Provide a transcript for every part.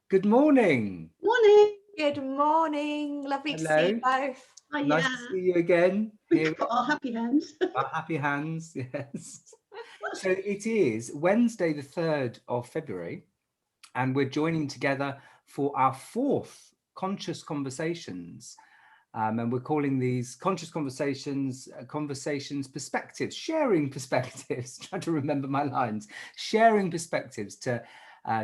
Good morning. Morning. Good morning. Lovely to see you Hello. both. Oh, Nice yeah. to see you again. We've Here got our happy hands. our happy hands, yes. So it is Wednesday, the 3rd of February, and we're joining together for our 4th Conscious Conversations. And we're calling these Conscious Conversations, perspectives, sharing perspectives, trying to remember my lines, sharing perspectives to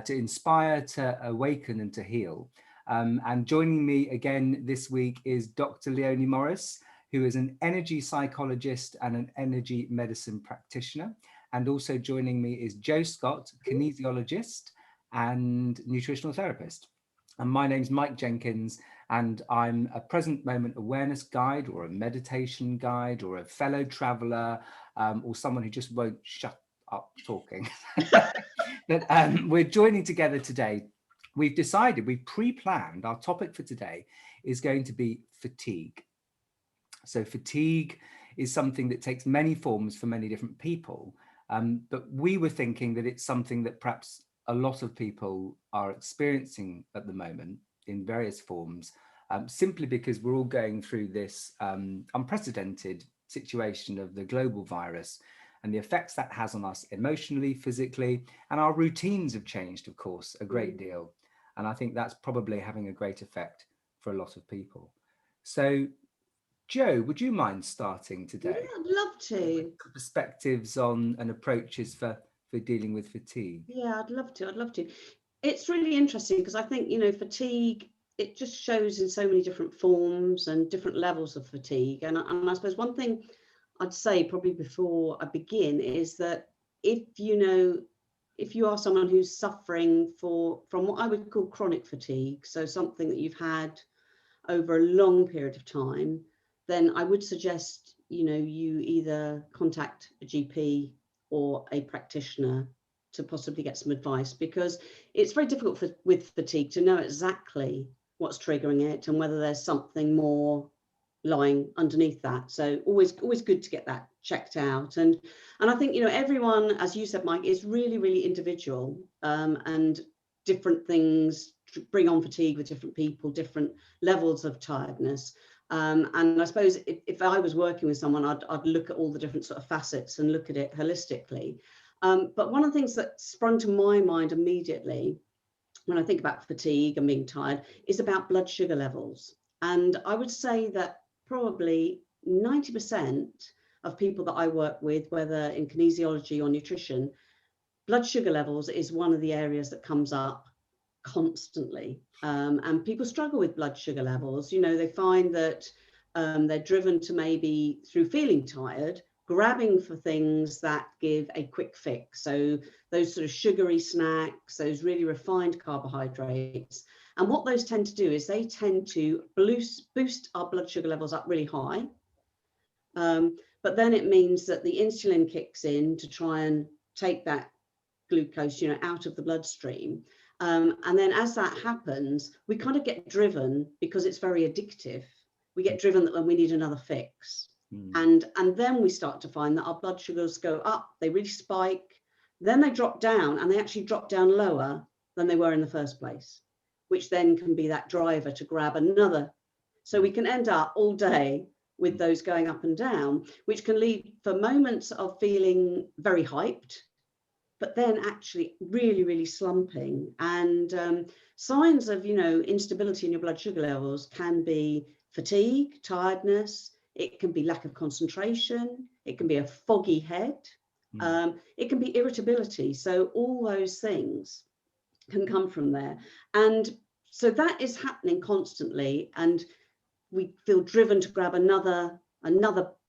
inspire, to awaken and to heal. And joining me again this week is Dr. Leonie Morris, who is an energy psychologist and an energy medicine practitioner. And also joining me is Joe Scott, kinesiologist and nutritional therapist. And my name's Mike Jenkins, and I'm a present moment awareness guide or a meditation guide or a fellow traveler or someone who just won't shut up talking. But we're joining together today. We've decided, we've pre-planned, our topic for today is going to be fatigue. So fatigue is something that takes many forms for many different people. But we were thinking that it's something that perhaps a lot of people are experiencing at the moment in various forms, simply because we're all going through this unprecedented situation of the global virus and the effects that has on us emotionally, physically, and our routines have changed, of course, a great deal. And I think that's probably having a great effect for a lot of people. So, Joe, would you mind starting today? Yeah, I'd love to. Perspectives on and approaches for dealing with fatigue. Yeah, I'd love to. It's really interesting because I think, fatigue, it just shows in so many different forms and different levels of fatigue. And I suppose one thing I'd say probably before I begin is that if you are someone who's suffering from what I would call chronic fatigue, so something that you've had over a long period of time, then I would suggest, you either contact a GP or a practitioner to possibly get some advice, because it's very difficult with fatigue to know exactly what's triggering it and whether there's something more lying underneath that. So always good to get that checked out. And I think, everyone, as you said, Mike, is really, really individual, and different things bring on fatigue with different people, different levels of tiredness. And I suppose if I was working with someone, I'd look at all the different sort of facets and look at it holistically. But one of the things that sprung to my mind immediately when I think about fatigue and being tired is about blood sugar levels. And I would say that probably 90% of people that I work with, whether in kinesiology or nutrition, blood sugar levels is one of the areas that comes up constantly. And people struggle with blood sugar levels. They find that they're driven to, maybe through feeling tired, grabbing for things that give a quick fix. So those sort of sugary snacks, those really refined carbohydrates. And what those tend to do is they tend to boost our blood sugar levels up really high. But then it means that the insulin kicks in to try and take that glucose, out of the bloodstream. And then as that happens, we kind of get driven, because it's very addictive. We get driven that when we need another fix. And then we start to find that our blood sugars go up, they really spike, then they drop down, and they actually drop down lower than they were in the first place, which then can be that driver to grab another. So we can end up all day with those going up and down, which can lead for moments of feeling very hyped, but then actually really, really slumping. And signs of, instability in your blood sugar levels can be fatigue, tiredness. It can be lack of concentration. It can be a foggy head. It can be irritability. So all those things can come from there. And so that is happening constantly. And we feel driven to grab another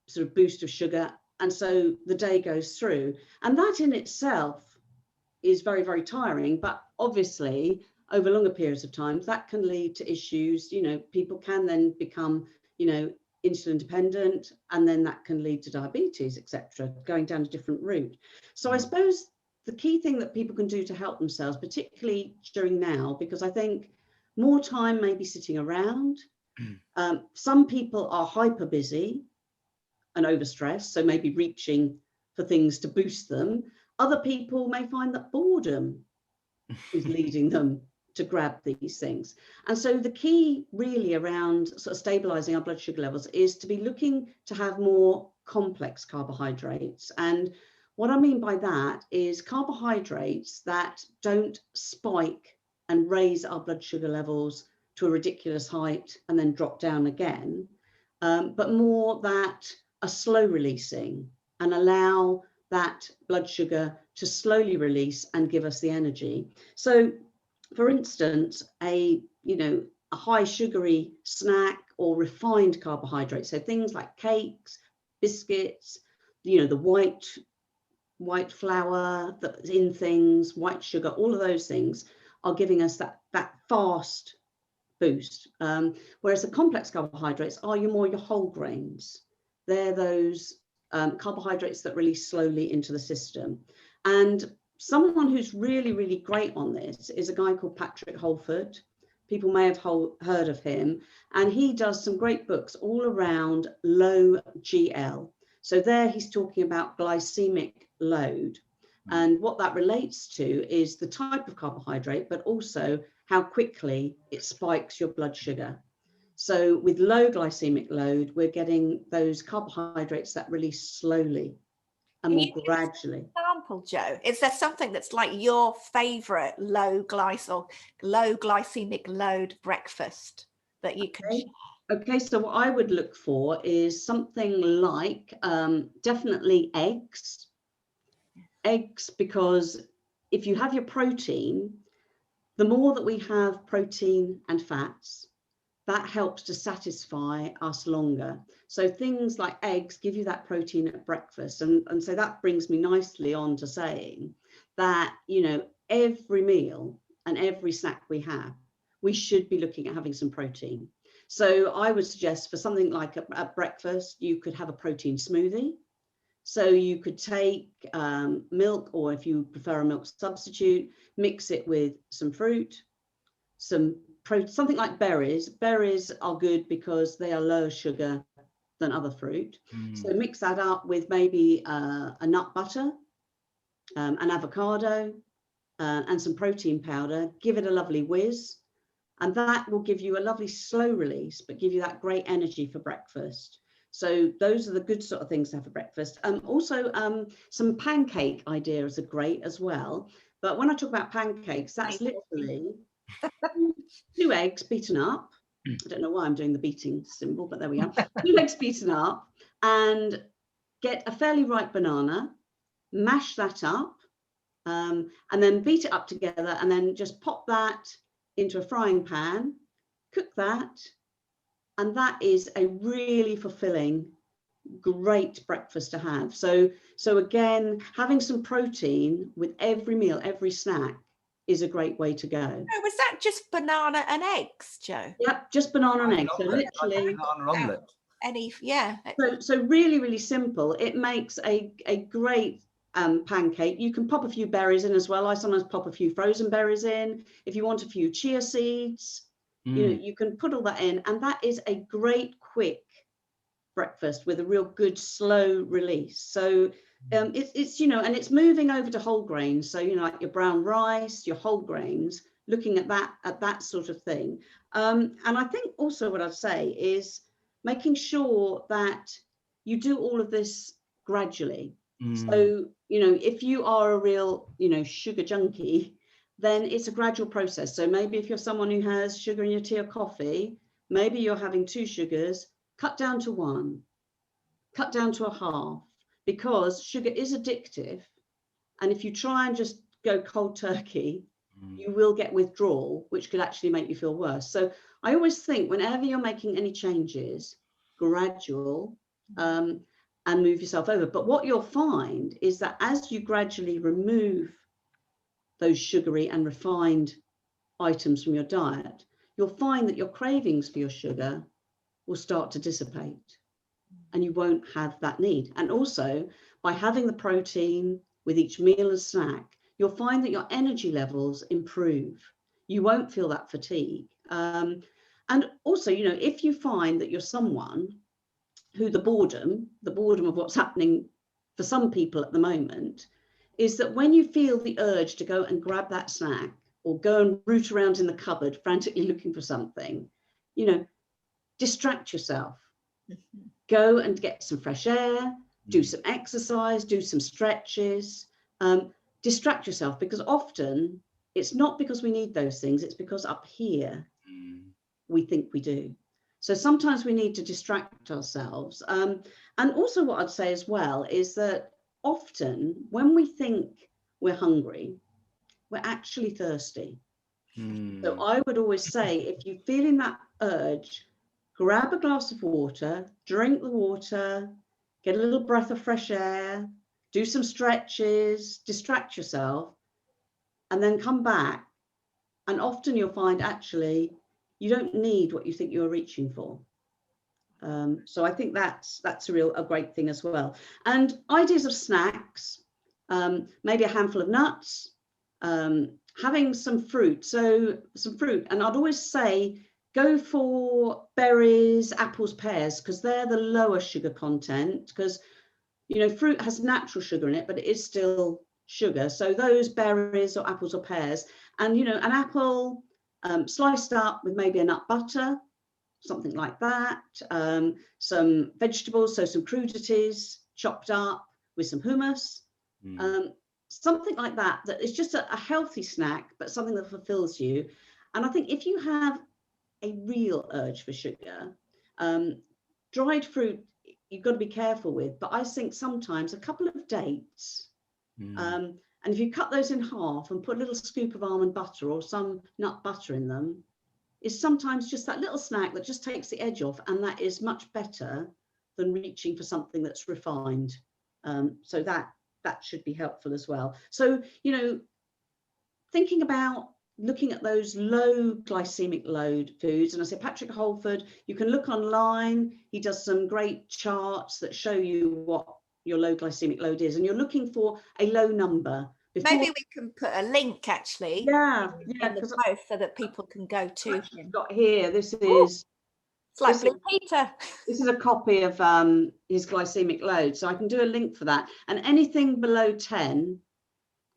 sort of boost of sugar. And so the day goes through. And that in itself is very, very tiring. But obviously, over longer periods of time, that can lead to issues. People can then become, insulin dependent, and then that can lead to diabetes, etc., going down a different route. So I suppose the key thing that people can do to help themselves, particularly during now, because I think more time may be sitting around. Some people are hyper busy and overstressed, so maybe reaching for things to boost them. Other people may find that boredom is leading them to grab these things. And so the key really around sort of stabilizing our blood sugar levels is to be looking to have more complex carbohydrates. And what I mean by that is carbohydrates that don't spike and raise our blood sugar levels to a ridiculous height and then drop down again, but more that are slow releasing and allow that blood sugar to slowly release and give us the energy. So for instance, a high sugary snack or refined carbohydrates, so things like cakes, biscuits, the white flour that's in things, white sugar, all of those things are giving us that fast boost. Whereas the complex carbohydrates are your whole grains. They're those carbohydrates that release slowly into the system. And someone who's really, really great on this is a guy called Patrick Holford. People may have heard of him. And he does some great books all around low GL. So there he's talking about glycemic load. And what that relates to is the type of carbohydrate, but also how quickly it spikes your blood sugar. So with low glycemic load, we're getting those carbohydrates that release slowly and more gradually. Example, Joe, is there something that's like your favorite low glycemic load breakfast that you can share? Okay, so what I would look for is something like definitely eggs. Eggs, because if you have your protein, the more that we have protein and fats, that helps to satisfy us longer. So things like eggs give you that protein at breakfast. And so that brings me nicely on to saying that, every meal and every snack we have, we should be looking at having some protein. So I would suggest for something like at breakfast, you could have a protein smoothie. So you could take milk, or if you prefer a milk substitute, mix it with some fruit, something like berries. Berries are good because they are lower sugar than other fruit. So mix that up with maybe a nut butter, an avocado, and some protein powder. Give it a lovely whiz. And that will give you a lovely slow release, but give you that great energy for breakfast. So those are the good sort of things to have for breakfast. Also, some pancake ideas are great as well. But when I talk about pancakes, that's literally 2 eggs beaten up. I don't know why I'm doing the beating symbol, but there we are. 2 eggs beaten up, and get a fairly ripe banana, mash that up, and then beat it up together, and then just pop that into a frying pan, cook that, and that is a really fulfilling, great breakfast to have. So again, having some protein with every meal, every snack is a great way to go. Oh, was that just banana and eggs, Joe? Yep, just banana and eggs. So literally banana omelette. So really, really simple. It makes a great pancake. You can pop a few berries in as well. I sometimes pop a few frozen berries in. If you want a few chia seeds, you can put all that in, and that is a great quick breakfast with a real good slow release. So it's and it's moving over to whole grains. So like your brown rice, your whole grains, looking at that sort of thing. And I think also what I'd say is making sure that you do all of this gradually. So if you are a real sugar junkie, then it's a gradual process. So maybe if you're someone who has sugar in your tea or coffee, maybe you're having 2 sugars, cut down to 1, cut down to a half, because sugar is addictive. And if you try and just go cold turkey, you will get withdrawal, which could actually make you feel worse. So I always think whenever you're making any changes, gradual, and move yourself over. But what you'll find is that as you gradually remove those sugary and refined items from your diet, you'll find that your cravings for your sugar will start to dissipate, and you won't have that need. And also, by having the protein with each meal and snack, you'll find that your energy levels improve. You won't feel that fatigue. And also, if you find that you're someone who the boredom of what's happening for some people at the moment is that when you feel the urge to go and grab that snack or go and root around in the cupboard frantically looking for something, you know, distract yourself. Go and get some fresh air, do some exercise, do some stretches, distract yourself, because often it's not because we need those things, it's because up here we think we do. So sometimes we need to distract ourselves. And also what I'd say as well is that often when we think we're hungry, we're actually thirsty. So I would always say, if you're feeling that urge, grab a glass of water, drink the water, get a little breath of fresh air, do some stretches, distract yourself, and then come back. And often you'll find actually you don't need what you think you're reaching for. So I think that's a great thing as well. And ideas of snacks, maybe a handful of nuts, having some fruit. So some fruit, and I'd always say go for berries, apples, pears, because they're the lower sugar content, because, you know, fruit has natural sugar in it, but it is still sugar. So those berries or apples or pears, and, you know, an apple sliced up with maybe a nut butter, something like that. Some vegetables, so some crudities chopped up with some hummus, something like that. That is just a healthy snack, but something that fulfills you. And I think if you have a real urge for sugar, dried fruit, you've got to be careful with. But I think sometimes a couple of dates, and if you cut those in half and put a little scoop of almond butter or some nut butter in them, is sometimes just that little snack that just takes the edge off, and that is much better than reaching for something that's refined. So that should be helpful as well. So, you know, thinking about looking at those low glycemic load foods, and I say Patrick Holford, you can look online, he does some great charts that show you what your low glycemic load is, and you're looking for a low number. Maybe we can put a link actually in the post so that people can go to him. Got here, this is it's like Blue Peter. This is a copy of his glycemic load, so I can do a link for that. And anything below 10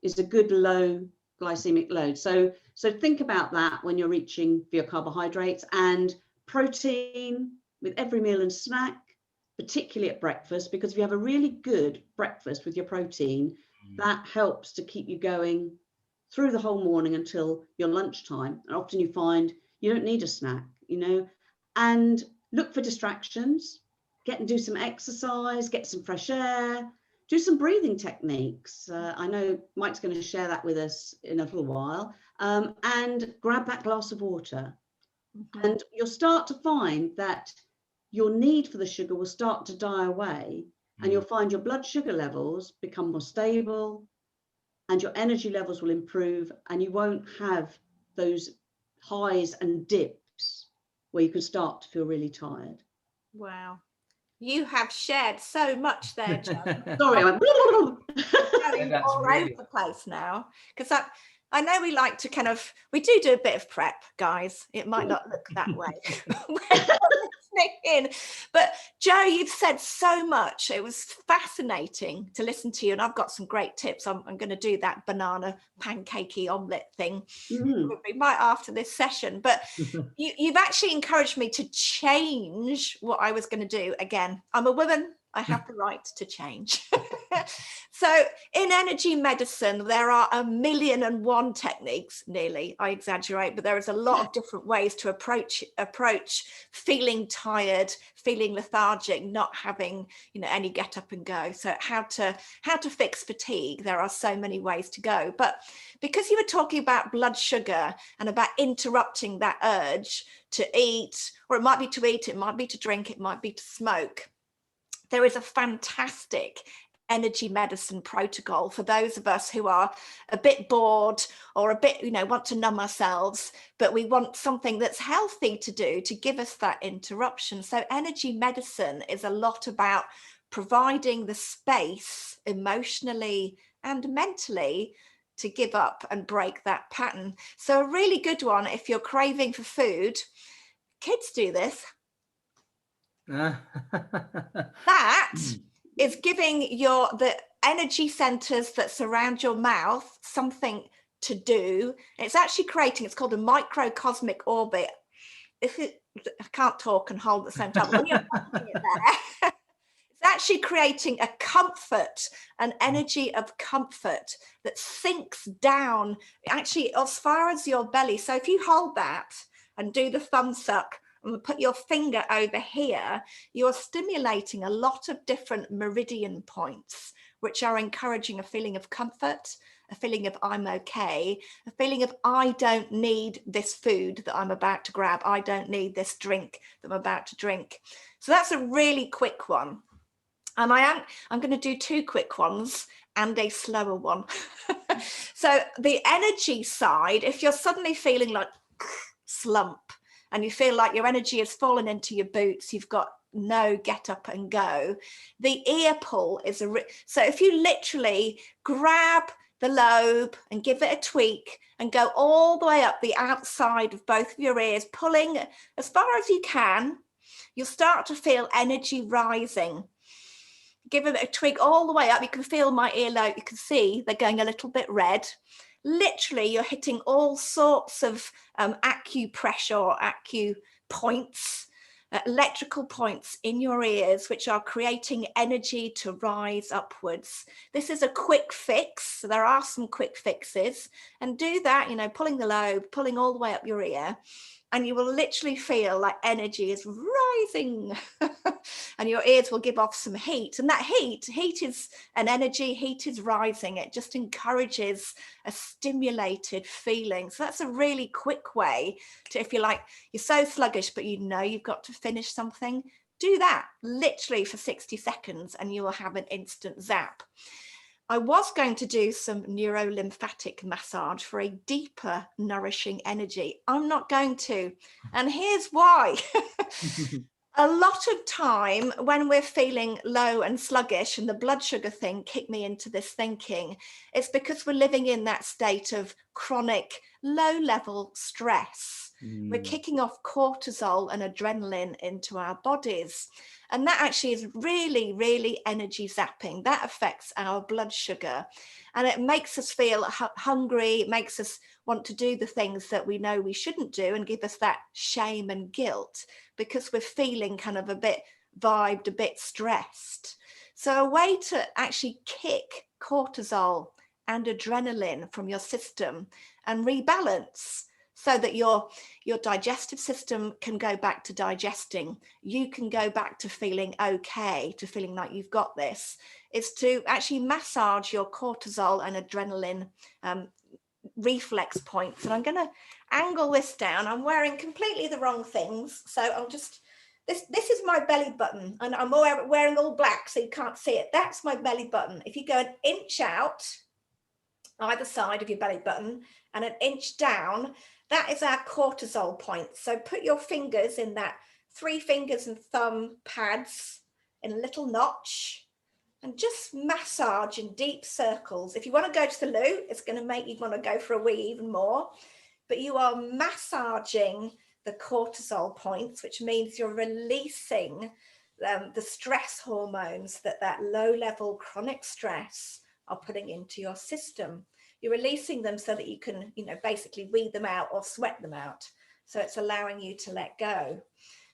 is a good low glycemic load. So think about that when you're reaching for your carbohydrates, and protein with every meal and snack, particularly at breakfast, because if you have a really good breakfast with your protein, that helps to keep you going through the whole morning until your lunchtime. And often you find you don't need a snack, you know. And look for distractions, get and do some exercise, get some fresh air, do some breathing techniques. I know Mike's going to share that with us in a little while, and grab that glass of water. And you'll start to find that your need for the sugar will start to die away, and you'll find your blood sugar levels become more stable, and your energy levels will improve, and you won't have those highs and dips where you can start to feel really tired. Wow. You have shared so much there, Jo. Sorry, I'm all over the place now, because I know we like to we do a bit of prep, guys. It might not look that way in, but Jo, you've said so much. It was fascinating to listen to you, and I've got some great tips. I'm going to do that banana pancakey omelette thing right after this session, but you've actually encouraged me to change what I was going to do. Again, I'm a woman, I have the right to change. So in energy medicine, there are 1,000,001 techniques, nearly, I exaggerate, but there is a lot of different ways to approach feeling tired, feeling lethargic, not having, you know, any get up and go. So how to fix fatigue, there are so many ways to go. But because you were talking about blood sugar and about interrupting that urge to eat, or it might be to eat, it might be to drink, it might be to smoke, there is a fantastic energy medicine protocol for those of us who are a bit bored or a bit, you know, want to numb ourselves, but we want something that's healthy to do to give us that interruption. So energy medicine is a lot about providing the space emotionally and mentally to give up and break that pattern. So a really good one, if you're craving for food, kids do this. That is giving the energy centers that surround your mouth something to do. It's actually creating, it's called a microcosmic orbit. I can't talk and hold at the same time, but when you're watching it there, it's actually creating a comfort, an energy of comfort that sinks down actually as far as your belly. So if you hold that and do the thumb suck and put your finger over here, you're stimulating a lot of different meridian points, which are encouraging a feeling of comfort, a feeling of I'm okay, a feeling of I don't need this food that I'm about to grab. I don't need this drink that I'm about to drink. So that's a really quick one. And I'm going to do 2 quick ones and a slower one. So the energy side, if you're suddenly feeling like slump and you feel like your energy has fallen into your boots, you've got no get up and go, the ear pull is so if you literally grab the lobe and give it a tweak and go all the way up the outside of both of your ears, pulling as far as you can, you'll start to feel energy rising. Give it a tweak all the way up. You can feel my earlobe. You can see they're going a little bit red. Literally, you're hitting all sorts of acupressure or acu points, electrical points in your ears, which are creating energy to rise upwards. This is a quick fix. So there are some quick fixes, and do that, you know, pulling the lobe, pulling all the way up your ear, and you will literally feel like energy is rising and your ears will give off some heat. And that heat is an energy, heat is rising. It just encourages a stimulated feeling. So that's a really quick way to, if you're like, you're so sluggish, but you know you've got to finish something, do that literally for 60 seconds and you will have an instant zap. I was going to do some neurolymphatic massage for a deeper, nourishing energy. I'm not going to. And here's why. A lot of time when we're feeling low and sluggish and the blood sugar thing kicked me into this thinking, it's because we're living in that state of chronic low-level stress. We're kicking off cortisol and adrenaline into our bodies. And that actually is really, really energy zapping. That affects our blood sugar. And it makes us feel hungry. It makes us want to do the things that we know we shouldn't do and give us that shame and guilt because we're feeling kind of a bit vibed, a bit stressed. So a way to actually kick cortisol and adrenaline from your system and rebalance so that your digestive system can go back to digesting. You can go back to feeling okay, to feeling like you've got this, is to actually massage your cortisol and adrenaline reflex points. And I'm going to angle this down. I'm wearing completely the wrong things. So I'll just, this is my belly button and I'm wearing all black so you can't see it. That's my belly button. If you go an inch out either side of your belly button and an inch down, that is our cortisol point. So put your fingers in that 3 fingers and thumb pads in a little notch and just massage in deep circles. If you want to go to the loo, it's going to make you want to go for a wee even more. But you are massaging the cortisol points, which means you're releasing the stress hormones that low-level chronic stress are putting into your system. You're releasing them so that you can, you know, basically weed them out or sweat them out. So it's allowing you to let go.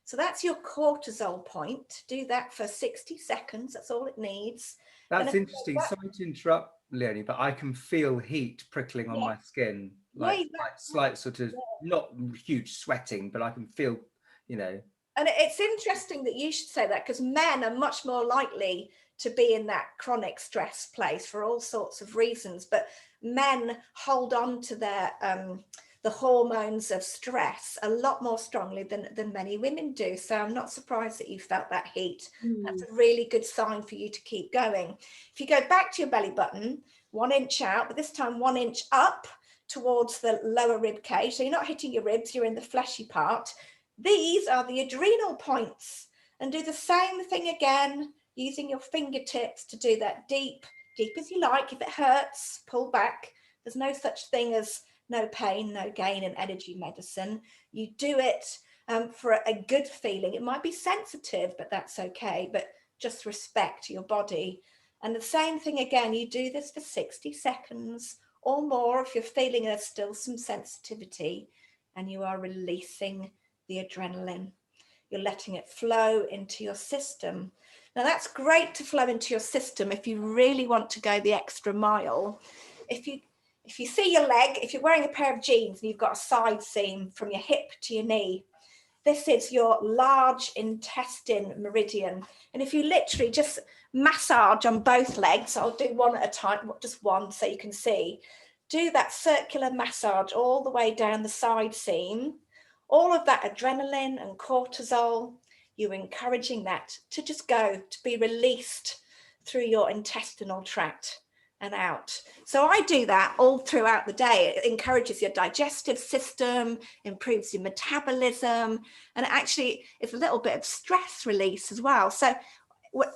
So that's your cortisol point. Do that for 60 seconds. That's all it needs. That's interesting. Sorry to interrupt, Leonie, but I can feel heat prickling on my skin, like slight sort of, not huge sweating, but I can feel, you know. And it's interesting that you should say that because men are much more likely to be in that chronic stress place for all sorts of reasons. But men hold on to their the hormones of stress a lot more strongly than many women do. So I'm not surprised that you felt that heat. That's a really good sign for you to keep going. If you go back to your belly button, 1 inch out, but this time 1 inch up towards the lower rib cage. So you're not hitting your ribs, you're in the fleshy part. These are the adrenal points. And do the same thing again, using your fingertips to do that deep as you like. If it hurts, pull back. There's no such thing as no pain, no gain in energy medicine. You do it for a good feeling. It might be sensitive, but that's okay. But just respect your body. And the same thing again, you do this for 60 seconds or more if you're feeling there's still some sensitivity, and you are releasing the adrenaline. You're letting it flow into your system. Now that's great to flow into your system if you really want to go the extra mile. If you see your leg, if you're wearing a pair of jeans and you've got a side seam from your hip to your knee, this is your large intestine meridian. And if you literally just massage on both legs, I'll do one at a time, just one so you can see. Do that circular massage all the way down the side seam. All of that adrenaline and cortisol, you're encouraging that to just go, to be released through your intestinal tract and out. So I do that all throughout the day. It encourages your digestive system, improves your metabolism, and actually it's a little bit of stress release as well. So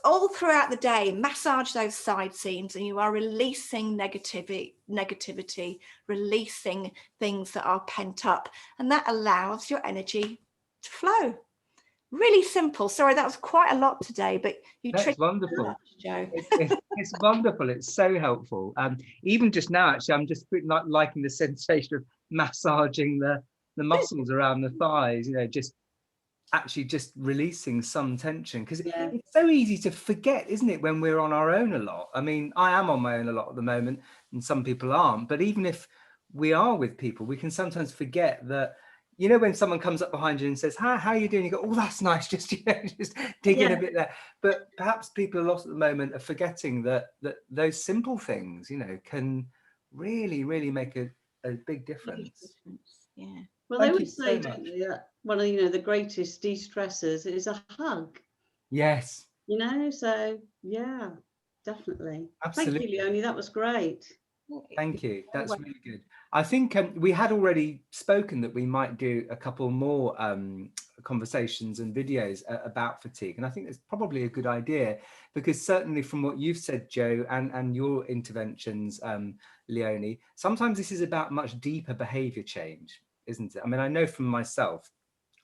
all throughout the day, massage those side seams, and you are releasing negativity, releasing things that are pent up, and that allows your energy to flow. Really simple. Sorry, that was quite a lot today, but you That's wonderful, much, Joe. It's wonderful. It's so helpful. Even just now, actually, I'm just liking the sensation of massaging the muscles around the thighs. You know, just releasing some tension, because it's so easy to forget, isn't it, when we're on our own a lot. I mean, I am on my own a lot at the moment, and some people aren't. But even if we are with people, we can sometimes forget that. You know, when someone comes up behind you and says, "Hi, how are you doing?" You go, "Oh, that's nice." Just, you know, just dig in a bit there. But perhaps people a lot at the moment are forgetting that those simple things, you know, can really, really make a big difference. Yeah. Well, they always say, don't they, that one of, you know, the greatest de-stressors is a hug. Yes. You know, so yeah, definitely. Absolutely. Thank you, Leonie. That was great. Thank you. That's really good. I think we had already spoken that we might do a couple more conversations and videos about fatigue. And I think it's probably a good idea, because certainly from what you've said, Joe, and your interventions, Leonie, sometimes this is about much deeper behavior change, isn't it? I mean, I know from myself,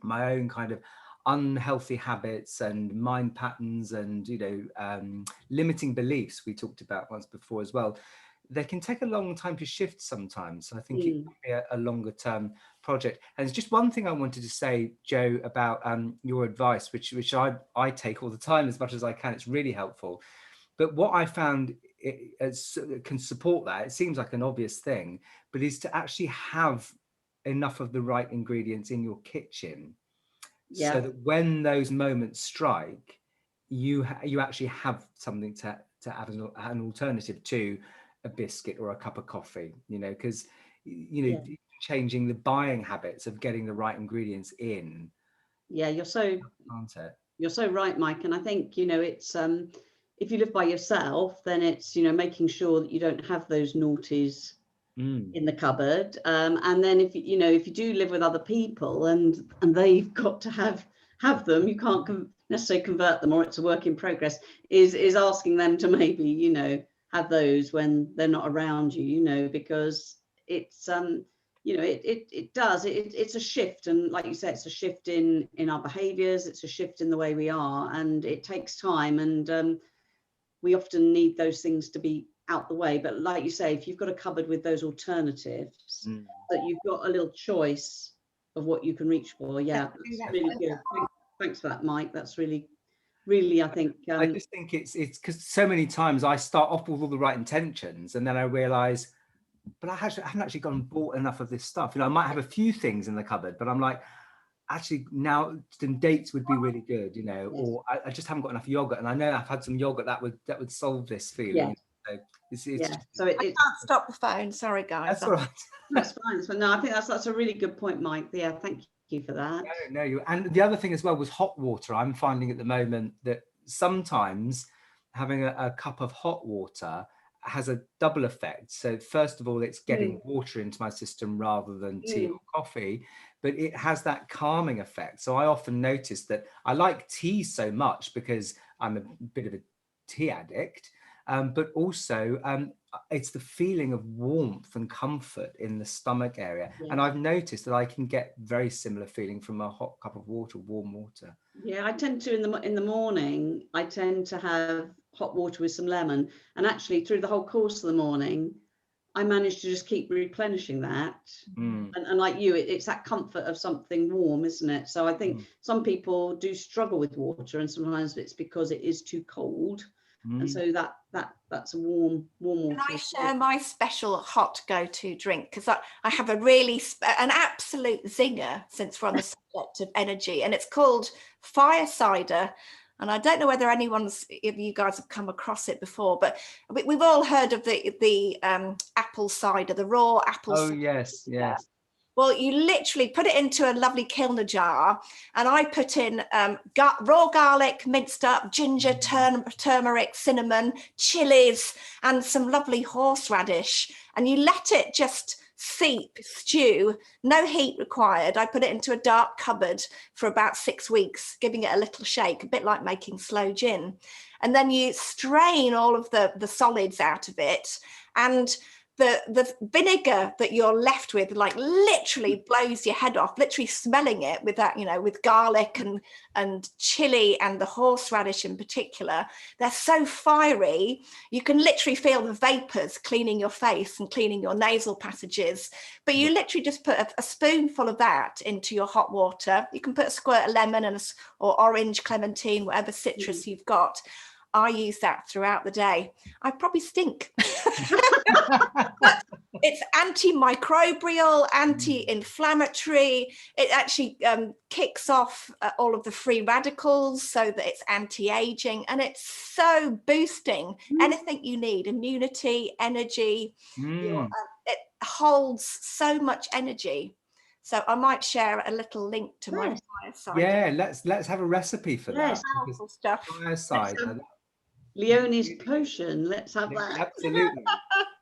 my own kind of unhealthy habits and mind patterns and, you know, limiting beliefs we talked about once before as well. They can take a long time to shift sometimes. So I think it could be a longer term project. And it's just one thing I wanted to say, Joe, about your advice, which I take all the time as much as I can. It's really helpful. But what I found can support that, it seems like an obvious thing, but is to actually have enough of the right ingredients in your kitchen, so that when those moments strike, you actually have something to add an alternative to a biscuit or a cup of coffee, you know, because, you know, changing the buying habits of getting the right ingredients in. Yeah, you're so right, Mike. And I think, you know, it's if you live by yourself, then it's, you know, making sure that you don't have those naughties in the cupboard. And then if you do live with other people and they've got to have them, you can't necessarily convert them, or it's a work in progress, is asking them to maybe, you know, have those when they're not around you, you know, because it's you know, it's a shift, and like you say, it's a shift in our behaviors, it's a shift in the way we are, and it takes time, and we often need those things to be out the way. But like you say, if you've got a cupboard with those alternatives, that you've got a little choice of what you can reach for, that's really good. Thanks for that, Mike. That's really, I think I just think it's because so many times I start off with all the right intentions, and then I realize, but I haven't actually gone and bought enough of this stuff. You know, I might have a few things in the cupboard, but I'm like, actually now some dates would be really good, you know, or I just haven't got enough yogurt, and I know I've had some yogurt that would solve this feeling. So so I can't stop the phone. Sorry, guys. That's all right. That's fine. So no, I think that's a really good point, Mike. Yeah, thank you for that. No, and the other thing as well was hot water. I'm finding at the moment that sometimes having a cup of hot water has a double effect. So first of all, it's getting water into my system rather than tea or coffee, but it has that calming effect. So I often notice that I like tea so much because I'm a bit of a tea addict, but also it's the feeling of warmth and comfort in the stomach area. And I've noticed that I can get very similar feeling from a hot cup of water, warm water. Yeah, I tend to in the morning, I tend to have hot water with some lemon, and actually through the whole course of the morning, I managed to just keep replenishing that. And like you, it's that comfort of something warm, isn't it? So I think some people do struggle with water, and sometimes it's because it is too cold. And so that's a warm water. Can I share my special hot go-to drink? Because I have a really an absolute zinger, since we're on the subject of energy, and it's called fire cider. And I don't know whether if you guys have come across it before, but we've all heard of the apple cider, the raw apple cider. Yes. Well, you literally put it into a lovely kilner jar, and I put in raw garlic, minced up, ginger, turmeric, cinnamon, chilies, and some lovely horseradish. And you let it just stew, no heat required. I put it into a dark cupboard for about 6 weeks, giving it a little shake, a bit like making sloe gin. And then you strain all of the solids out of it, and the vinegar that you're left with, like, literally blows your head off, literally smelling it with that, with garlic and chili and the horseradish in particular. They're so fiery, you can literally feel the vapors cleaning your face and cleaning your nasal passages. But you literally just put a spoonful of that into your hot water. You can put a squirt of lemon or orange, clementine, whatever citrus you've got. I use that throughout the day. I probably stink. But it's antimicrobial, anti-inflammatory. It actually kicks off all of the free radicals, so that it's anti-aging, and it's so boosting. Anything you need, immunity, energy, it holds so much energy. So I might share a little link to my fire cider. Yeah, let's have a recipe for that. Powerful stuff. Fire cider. Leonie's potion. Let's have that. Absolutely.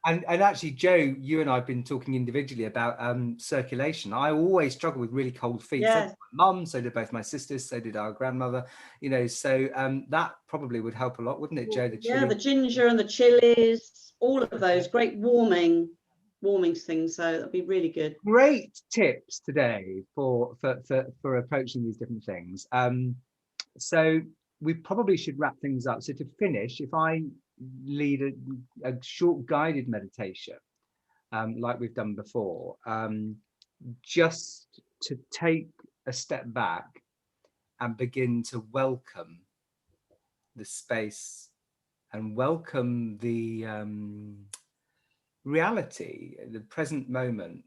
And actually, Joe, you and I have been talking individually about circulation. I always struggle with really cold feet. So did my mum, so did both my sisters, so did our grandmother. So that probably would help a lot, wouldn't it, Joe? The ginger and the chilies, all of those great warming things. So that'd be really good. Great tips today for approaching these different things. So we probably should wrap things up. So to finish, if I lead a short guided meditation, like we've done before, just to take a step back and begin to welcome the space and welcome the reality, the present moment,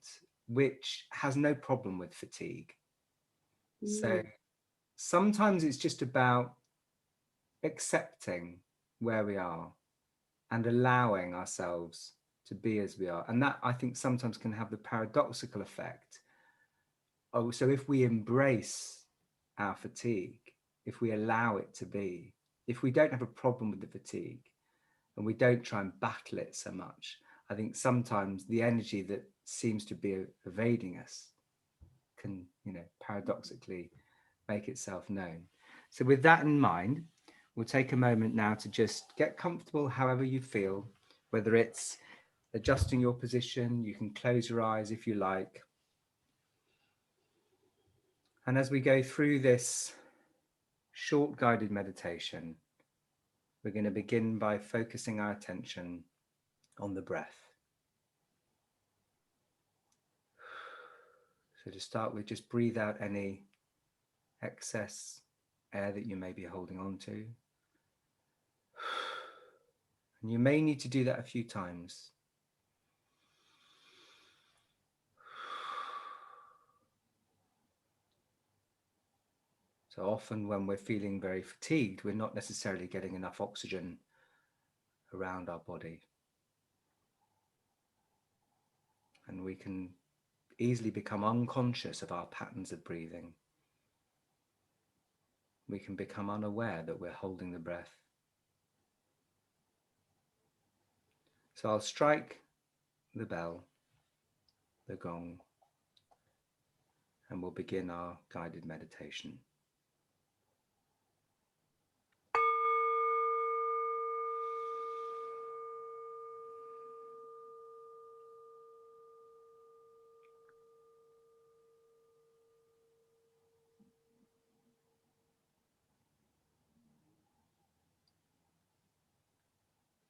which has no problem with fatigue. So sometimes it's just about accepting where we are and allowing ourselves to be as we are. And that, I think, sometimes can have the paradoxical effect. Oh, so if we embrace our fatigue, if we allow it to be, if we don't have a problem with the fatigue and we don't try and battle it so much, I think sometimes the energy that seems to be evading us can, paradoxically make itself known. So with that in mind, we'll take a moment now to just get comfortable however you feel, whether it's adjusting your position. You can close your eyes if you like. And as we go through this short guided meditation, we're going to begin by focusing our attention on the breath. So to start with, just breathe out any excess air that you may be holding on to. And you may need to do that a few times. So often when we're feeling very fatigued, we're not necessarily getting enough oxygen around our body. And we can easily become unconscious of our patterns of breathing. We can become unaware that we're holding the breath. So I'll strike the bell, the gong, and we'll begin our guided meditation.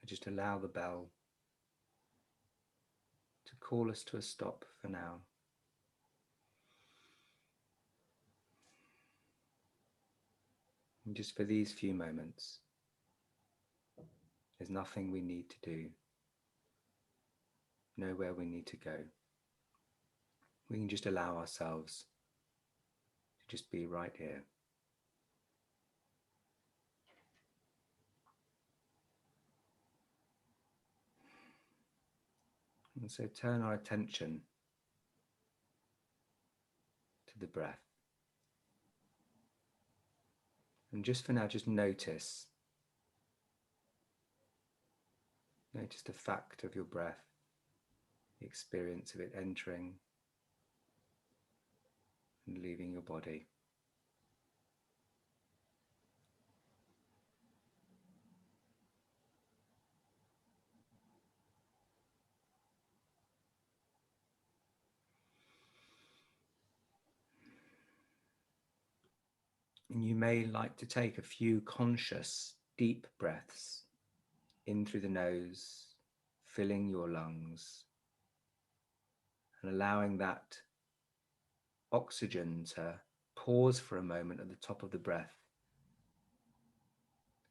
Just allow the bell call us to a stop for now. And just for these few moments, there's nothing we need to do, nowhere we need to go. We can just allow ourselves to just be right here. And so turn our attention to the breath. And just for now, just notice the fact of your breath, the experience of it entering and leaving your body. And you may like to take a few conscious, deep breaths in through the nose, filling your lungs, and allowing that oxygen to pause for a moment at the top of the breath,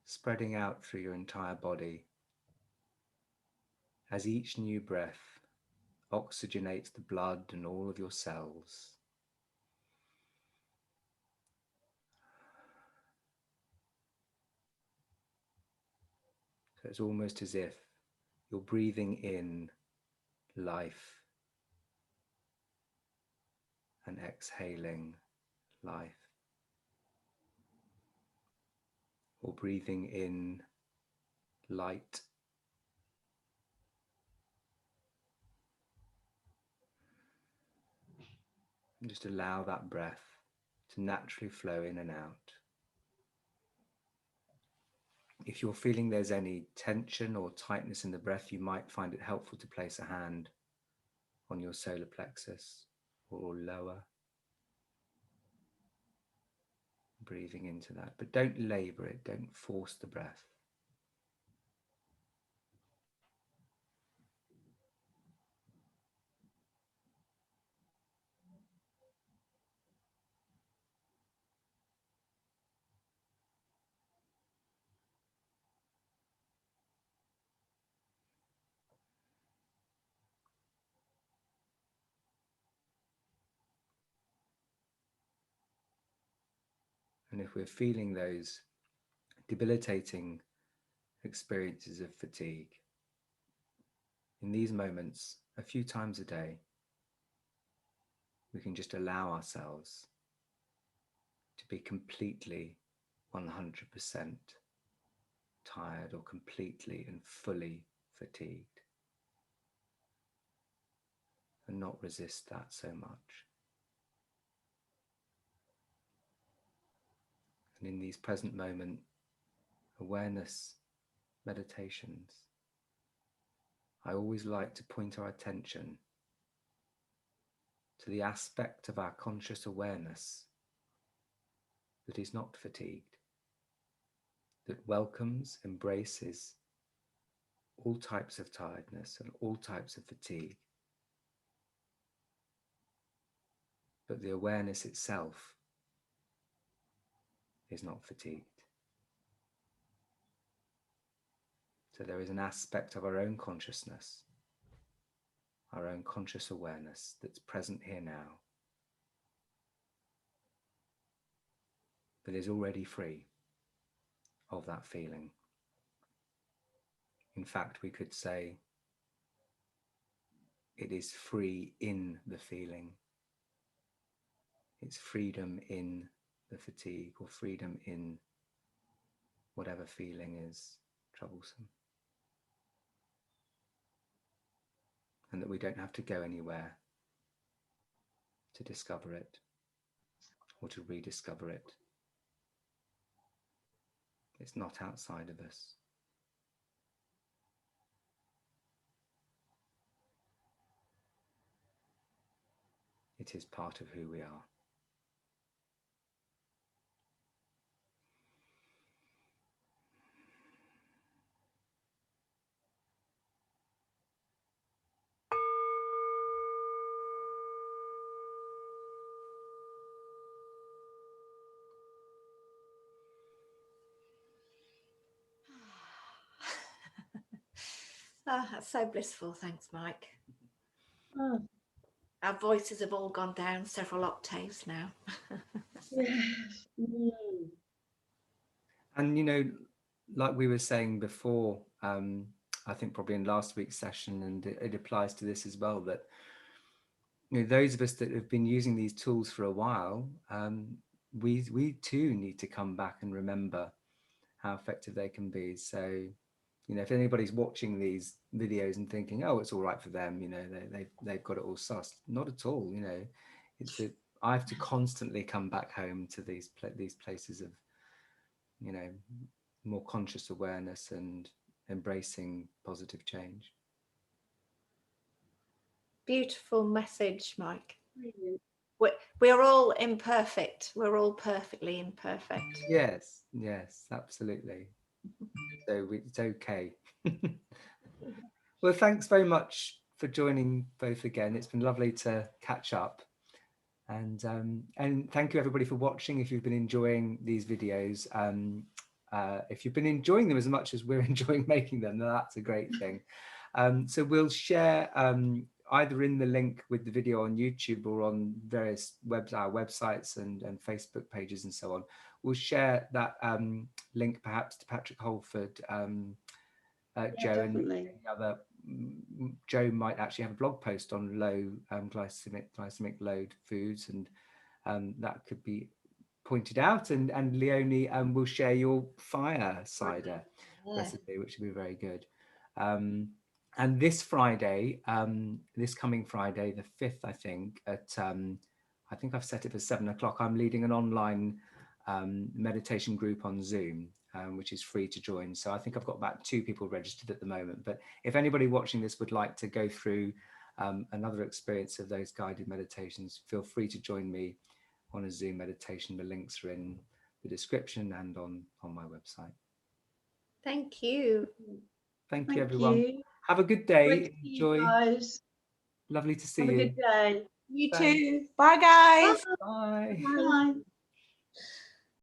spreading out through your entire body as each new breath oxygenates the blood and all of your cells. So it's almost as if you're breathing in life and exhaling life, or breathing in light and just allow that breath to naturally flow in and out. If you're feeling there's any tension or tightness in the breath, you might find it helpful to place a hand on your solar plexus or lower, breathing into that. But don't labor it, don't force the breath. And if we're feeling those debilitating experiences of fatigue, in these moments, a few times a day, we can just allow ourselves to be completely 100% tired or completely and fully fatigued, and not resist that so much. And in these present moment awareness meditations, I always like to point our attention to the aspect of our conscious awareness that is not fatigued, that welcomes, embraces all types of tiredness and all types of fatigue. But the awareness itself is not fatigued. So there is an aspect of our own consciousness, our own conscious awareness that's present here now, that is already free of that feeling. In fact, we could say it is free in the feeling. It's freedom in the fatigue, or freedom in whatever feeling is troublesome. And that we don't have to go anywhere to discover it or to rediscover it. It's not outside of us. It is part of who we are. Oh, that's so blissful. Thanks, Mike. Oh, Our voices have all gone down several octaves now. yes. And, you know, like we were saying before, I think probably in last week's session, and it applies to this as well, that, you know, those of us that have been using these tools for a while, we too need to come back and remember how effective they can be. So, you know, if anybody's watching these videos and thinking, oh, it's all right for them, you know, they've got it all sussed, not at all. You know, it's that I have to constantly come back home to these places of, you know, more conscious awareness and embracing positive change. Beautiful message, Mike. Brilliant. We're all imperfect. We're all perfectly imperfect. Yes, absolutely. So it's okay. Well, thanks very much for joining both again. It's been lovely to catch up. And thank you everybody for watching. If you've been enjoying these videos, if you've been enjoying them as much as we're enjoying making them, then that's a great thing. So we'll share either in the link with the video on YouTube or on various our websites and Facebook pages and so on. We'll share that link perhaps to Patrick Holford, Joe, definitely. and any other. Joe might actually have a blog post on low glycemic load foods, and that could be pointed out. And Leonie will share your fire cider recipe, which will be very good. And this Friday, this coming Friday, the 5th, I think, at I think I've set it for 7 o'clock. I'm leading an online meditation group on Zoom, which is free to join. So I think I've got about 2 people registered at the moment. But if anybody watching this would like to go through another experience of those guided meditations, feel free to join me on a Zoom meditation. The links are in the description and on my website. Thank you. Thank you, everyone. Have a good day. Enjoy. Guys. Lovely to see you. you. Have a good day. You too. Bye, guys. Bye. Bye.